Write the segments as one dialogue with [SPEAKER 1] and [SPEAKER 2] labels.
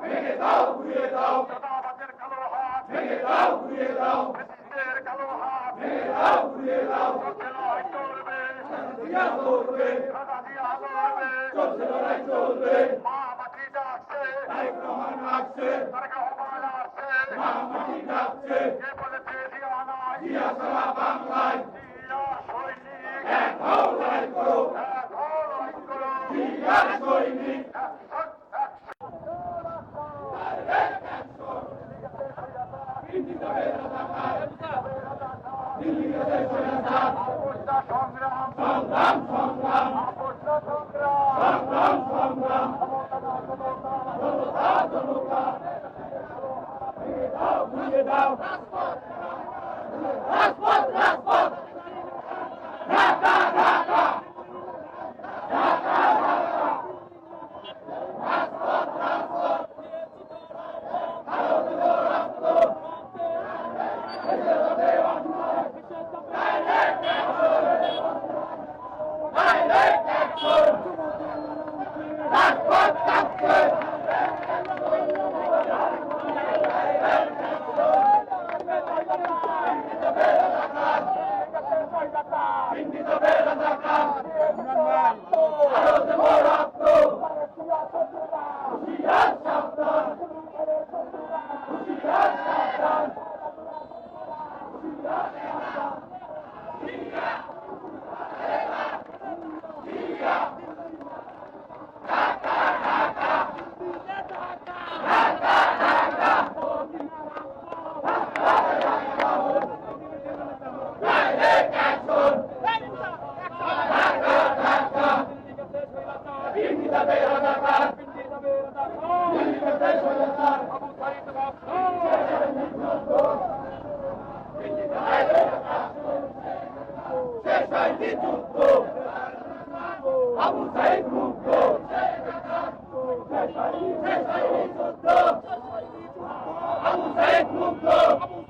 [SPEAKER 1] ভেঙে দাও ঘুরিয়ে দাও কালো হাত ভেঙে দাও ঘুরিয়ে দাও কালো হাত ভেঙে দাও ঘুরিয়ে দাও চলবে চলছে লড়াই চলবে মা মাটি ডাকছে তারেক রহমান আসছে মা মাটি ডাকছে কে বলেছে জিয়া সারা বাংলায় এক হও লড়াই করো জিয়া সৈনিক সংগ্রাম সংগ্রাম সংগ্রাম সংগ্রাম সংগ্রাম ঘুরিয়ে দাও রাজপথ রাজপথ ঢাকা ঢাকা ঢাকা ঢাকা রাজপথ রাজপথ ভারত রক্ত direct action রাজপথ কাঁপছে আবু সাইদ মুক্ত আবু সাইদ মুক্ত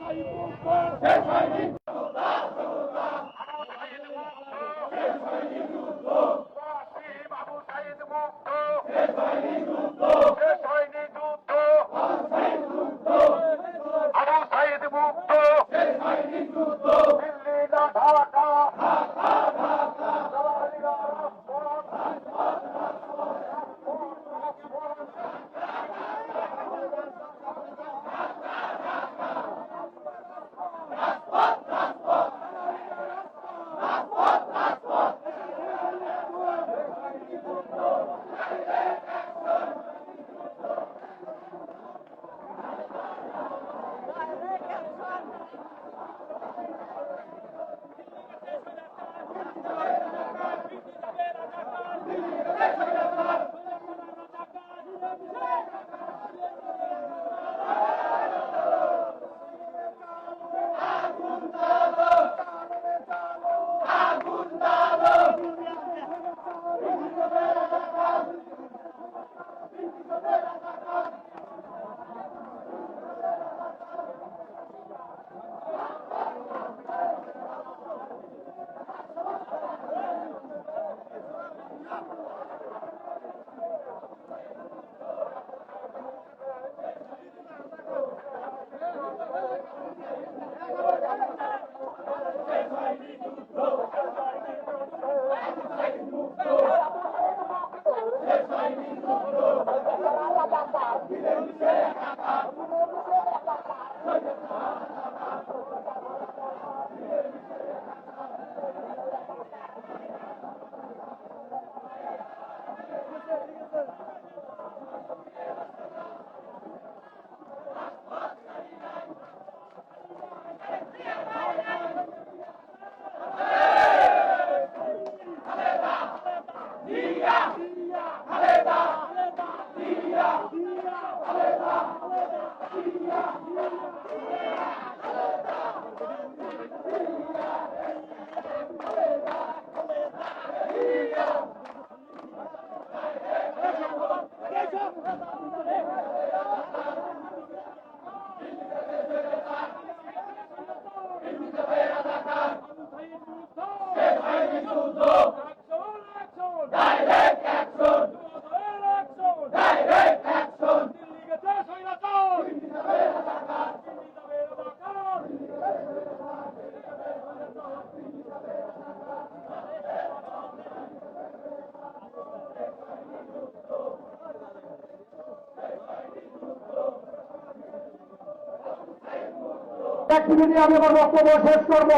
[SPEAKER 1] একটি মিনিটে আমি আমার বক্তব্য শেষ করব।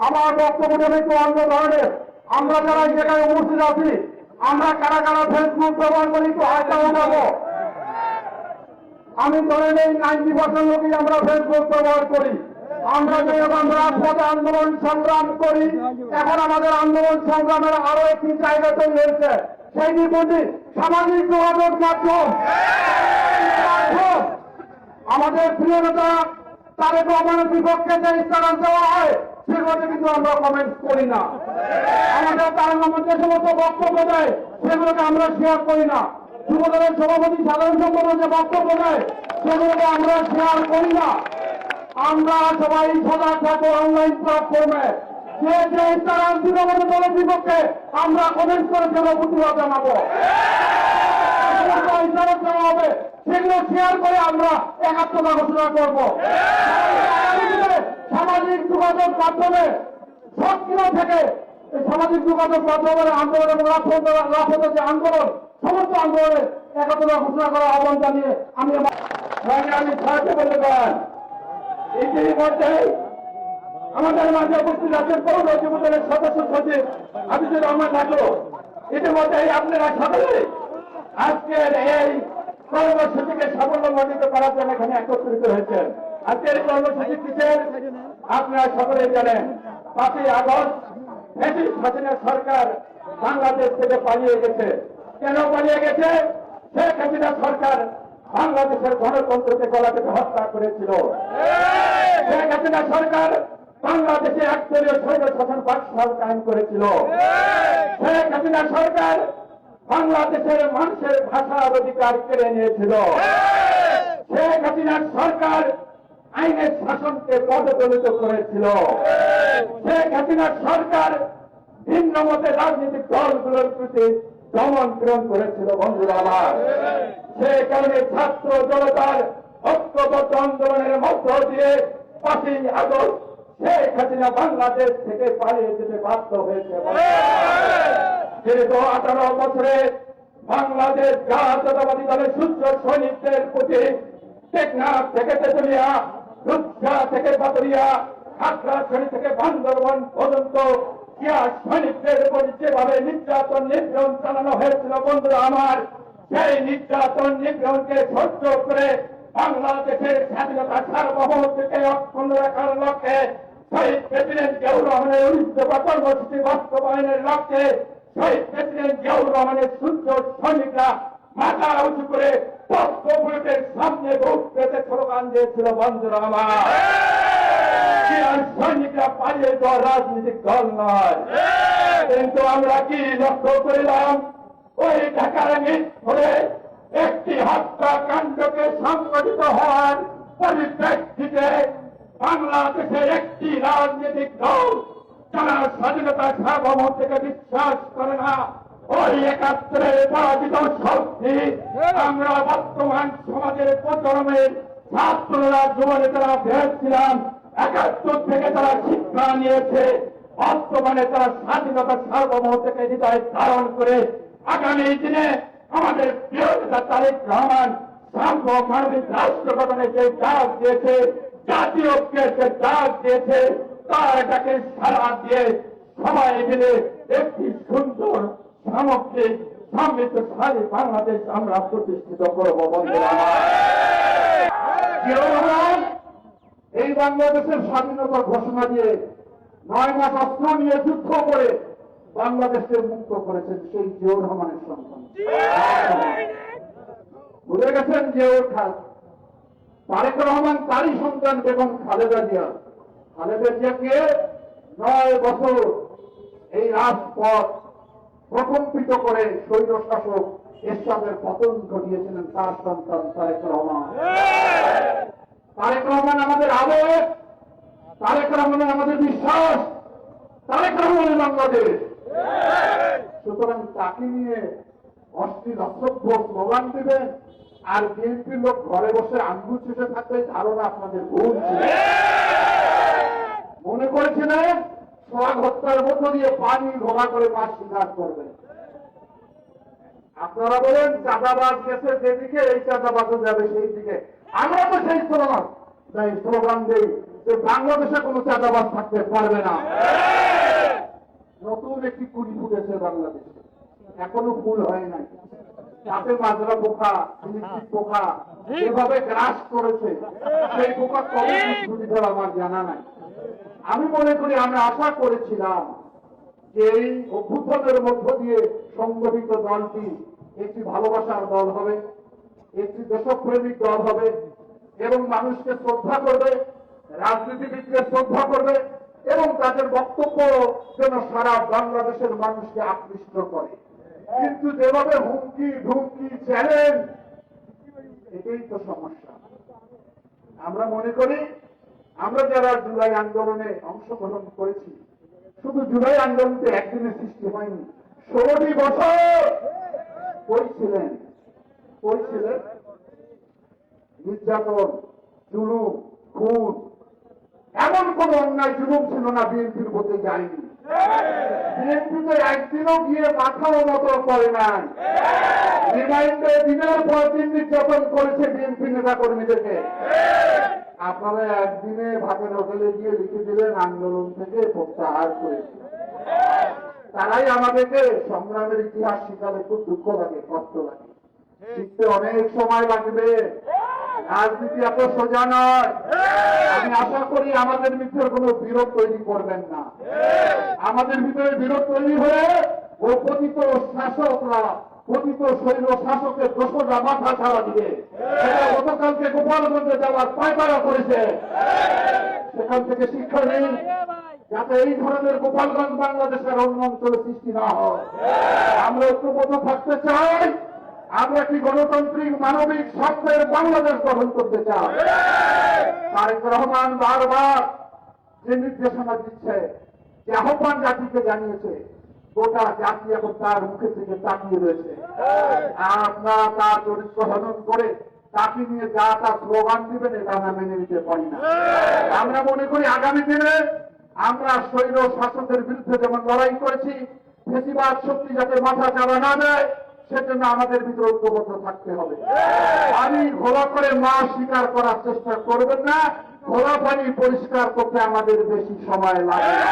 [SPEAKER 1] আমার বক্তব্যটা একটু অন্য ধরনের। আমরা যারা এই জায়গায় উপস্থিত আছি, আমরা কারা কারা ফেসবুক ব্যবহার করি একটু হাতটা উঠাবো। আমি ধরে নেই 90% লোকই আমরা ফেসবুক ব্যবহার করি। আমরা যখন রাজপথে আন্দোলন সংগ্রাম করি, এখন আমাদের আন্দোলন সংগ্রামের আরো একটি জায়গা তৈরি হয়েছে, সেইটি বলছি সামাজিক যোগাযোগ মাধ্যম। আমাদের প্রিয় নেতা তারেক রহমানের বিপক্ষে যে স্ট্যাটাস দেওয়া হয় সেগুলোতে কিন্তু আমরা কমেন্ট করি না। আমাদের তারেক রহমান যে সমস্ত বক্তব্য দেয় সেগুলোকে আমরা শেয়ার করি না। যুবদলের সভাপতি সাধারণ সম্পাদক যে বক্তব্য দেয় সেগুলোকে আমরা শেয়ার করি না। আমরা সবাই সজাগ থাকবো অনলাইন প্ল্যাটফর্মে যে যে স্ট্যাটাস দিল আমাদের দলের বিপক্ষে আমরা কমেন্ট করে সেগুলো প্রতিবাদ জানাবো। স্ট্যাটাস দেওয়া হবে সেগুলো শেয়ার করে আমরা একাত্মতা ঘোষণা করবো। সামাজিক যোগাযোগ মাধ্যমে সক্রিয় থেকে এই সামাজিক যোগাযোগ মাধ্যমের আন্দোলন এবং রাজপথের যে আন্দোলন সমস্ত আন্দোলনের একাত্মতা ঘোষণা করার আহ্বান জানিয়ে আমি সাহায্য করতে পারেন। ইতিমধ্যে আমাদের মাঝে উপস্থিত আছেন পৌর যুবদলের সদস্য সচিব হাফিজুর রহমান ঠাকুর। ইতিমধ্যে আপনারা সকলে আজকের এই কর্মসূচিকে সাফল্যমণ্ডিত করার জন্য এখানে একত্রিত হয়েছেন। আজকের এই কর্মসূচি কিসের আপনারা সকলেই জানেন। 5ই আগস্ট হাসিনা সরকার বাংলাদেশ থেকে পালিয়ে গেছে। কেন পালিয়ে গেছে? শেখ হাসিনা সরকার বাংলাদেশের গণতন্ত্রকে গলা থেকে হত্যা করেছিল। শেখ হাসিনা সরকার বাংলাদেশে একদলীয় স্বৈর শাসন বাকশাল কায়েম করেছিল। শেখ হাসিনা সরকার বাংলাদেশের মানুষের ভাষার অধিকার কেড়ে নিয়েছিল। শেখ হাসিনার সরকার আইনের শাসনকে পদদলিত করেছিল। শেখ হাসিনার সরকার ভিন্ন মতে রাজনৈতিক দলগুলোর প্রতি দমন পীড়ন করেছিল। বন্ধুরা আমার, সেই কারণে ছাত্র জনতার ঐক্যবদ্ধ আন্দোলনের মধ্য দিয়ে 5ই আগস্ট শেখ হাসিনা বাংলাদেশ থেকে পালিয়ে যেতে বাধ্য হয়েছে। দীর্ঘ 18 বছরে বাংলাদেশ জাতীয়তাবাদী দলের সূর্য সৈনিকদের প্রতি টেকনাফ থেকে তেতুলিয়া, রূপসা থেকে বাদুরিয়া, খাগড়াছড়ি থেকে বান্দরবান পর্যন্ত সৈনিকদের উপর যেভাবে নির্যাতন নিগ্রহণ চালানো হয়েছিল, বন্ধুরা আমার, সেই নির্যাতন নিগ্রহণকে সহ্য করে বাংলাদেশের স্বাধীনতা সার্বভৌমত্বকে অক্ষুণ্ণ রাখার লক্ষ্যে শহীদ প্রেসিডেন্ট জিয়াউর রহমানের উদ্যোগ কর্মসূচি বাস্তবায়নের লক্ষ্যে শহীদ প্রেসিডেন্ট জিয়াউর রহমানের সূর্য সৈনিকরা মাথা উঁচু করে বুলেটের সামনে ভোট পেতে স্লোগান দিয়েছিল। বন্ধুরা আমার, সৈনিকরা পালিয়ে যাওয়া রাজনৈতিক দল নয়। কিন্তু আমরা কি লক্ষ্য করিলাম? ওই ঢাকার মিট ধরে একটি হত্যাকাণ্ডকে সংগঠিত হওয়ার পরিপ্রেক্ষিতে বাংলাদেশের একটি রাজনৈতিক দল যারা স্বাধীনতা সার্বভৌমত্বকে বিশ্বাস করে না, ওই 71-এর পরাজিত শক্তি আমরা বর্তমান সমাজের প্রজন্মের ছাত্ররা যুবনেতারা ভেবেছিলাম 71 থেকে তারা শিক্ষা নিয়েছে, বর্তমানে তারা স্বাধীনতা সার্বভৌমত্বকে হৃদয়ে ধারণ করে আগামী দিনে আমাদের প্রিয় নেতা তারেক রহমান সাম্য মানবিক রাষ্ট্র গঠনের যে ডাক দিয়েছে, জাতীয় ঐক্যের যে ডাক দিয়েছে, তার ডাকে সাড়া দিয়ে সবাই মিলে একটি সুন্দর সামগ্রিক সমৃদ্ধশালী বাংলাদেশ আমরা প্রতিষ্ঠিত করব। বন্ধুরা, এই বাংলাদেশের স্বাধীনতা ঘোষণা দিয়ে 9 মাস অস্ত্র নিয়ে যুদ্ধ করে বাংলাদেশকে মুক্ত করেছেন সেই জিয়াউর রহমানের সন্তান। ভুলে গেছেন জিয়াউর খান? তারেক রহমান তারই সন্তান বেগম খালেদা জিয়া। খালেদা জিয়াকে 9 বছর এই রাজপথ প্রকম্পিত করে স্বৈর শাসক এরশাদের পতন ঘটিয়েছিলেন তার সন্তান তারেক রহমান। তারেক রহমান আমাদের আবেগ, তারেক রহমান আমাদের বিশ্বাস, তারেক রহমানের বাংলাদেশ। সুতরাং তাকে নিয়ে অশ্লীল অসভ্য স্লোগান দেবেন আর বিএনপির লোক ঘরে বসে আঙ্গুল চুষে থাকবে, ধারণা আপনাদের ভুল ছিল। মনে করেছিলেন সোহাগ হত্যার মধ্য দিয়ে পানি ঘোড়া করে মাছ শিকার করবেন। আপনারা বলেন চাঁদাবাজ গেছে যেদিকে, এই চাঁদাবাজও যাবে সেই দিকে। আমরা তো সেই স্লোগান তাই স্লোগান দেই যে বাংলাদেশে কোনো চাঁদাবাজ থাকতে পারবে না। নতুন একটি কুড়ি ফুটেছে বাংলাদেশে, এখনো ফুল হয় নাই। তাতে মাজরা পোকা, ইলেকট্রিক পোকা যেভাবে গ্রাস করেছে, সেই পোকা কবে ছুটি দেওয়া আমার জানা নাই। আমি মনে করি, আমি আশা করেছিলাম যে এই অভ্যুত্থানের মধ্য দিয়ে সংগঠিত দলটি একটি ভালোবাসার দল হবে, একটি দেশপ্রেমিক দল হবে এবং মানুষকে শ্রদ্ধা করবে, রাজনীতিবিদকে শ্রদ্ধা করবে এবং তাদের বক্তব্য যেন সারা বাংলাদেশের মানুষকে আকৃষ্ট করে। কিন্তু যেভাবে হুমকি ধুমকি চ্যালেঞ্জ, এটাই তো সমস্যা। আমরা মনে করি, আমরা যারা জুলাই আন্দোলনে অংশগ্রহণ করেছি, শুধু জুলাই আন্দোলনতে একদিনে সৃষ্টি হয়নি, 16টি বছর করেছিলেন নির্যাতন, জুলুম, খুন, এমন কোন অন্যায় জুলুম ছিল না বিএনপির মধ্যে যায়নি। বিএনপিতে একদিনও গিয়ে মাথাও নত করে নাই। রিমাইন্ডে দিনের পর দিন নির্যাতন করেছে বিএনপি নেতা কর্মীদেরকে। আপনারা একদিনে ভাতের হোটেলে গিয়ে লিখে দিলেন আন্দোলন থেকে প্রত্যাহার করেছে। তারাই আমাদেরকে সংগ্রামের ইতিহাস শিখালে খুব দুঃখ লাগে, কষ্ট লাগে। শিখতে অনেক সময় লাগবে, রাজনীতি এত সোজা নয়। আমি আশা করি আমাদের ভিতরে কোনো বিরোধ তৈরি করবেন না। আমাদের ভিতরে বিরোধ তৈরি হয়ে ও পতিত শাসকরা, পতিত শৈল শাসকের দোষরা মাথা ছাড়া দিবে। সেটা গতকালকে গোপালগঞ্জে যাওয়ার পায়তারা করেছে। সেখান থেকে শিক্ষা নেই, যাতে এই ধরনের গোপালগঞ্জ বাংলাদেশের অন্য অঞ্চলে সৃষ্টি না হয়। আমরা ঐক্যবদ্ধ থাকতে চাই। আমরা একটি গণতান্ত্রিক মানবিক স্বার্থের বাংলাদেশ গঠন করতে চাই। তারেক রহমান বারবার যে নির্দেশনা দিচ্ছে, যে আহ্বান জাতিকে জানিয়েছে, গোটা জাতি এখন তার মুখে থেকে তাকিয়ে রয়েছে। আপনারা তার চরিত্র হনন করে তাকে নিয়ে যা তা স্লোগান দিবেন, এটা আমরা মেনে নিতে পারি না। আমরা মনে করি আগামী দিনে আমরা শৈল শাসকের বিরুদ্ধে যেমন লড়াই করেছি, ফেসিবাদ শক্তি যাতে মাথা চাড়া না দেয়, সেজন্য আমাদের ভিতরে ঐক্যবদ্ধ থাকতে হবে। পানি ঘোলা করে মা স্বীকার করার চেষ্টা করবেন না। ঘোলা পানি পরিষ্কার করতে আমাদের বেশি সময় লাগে না।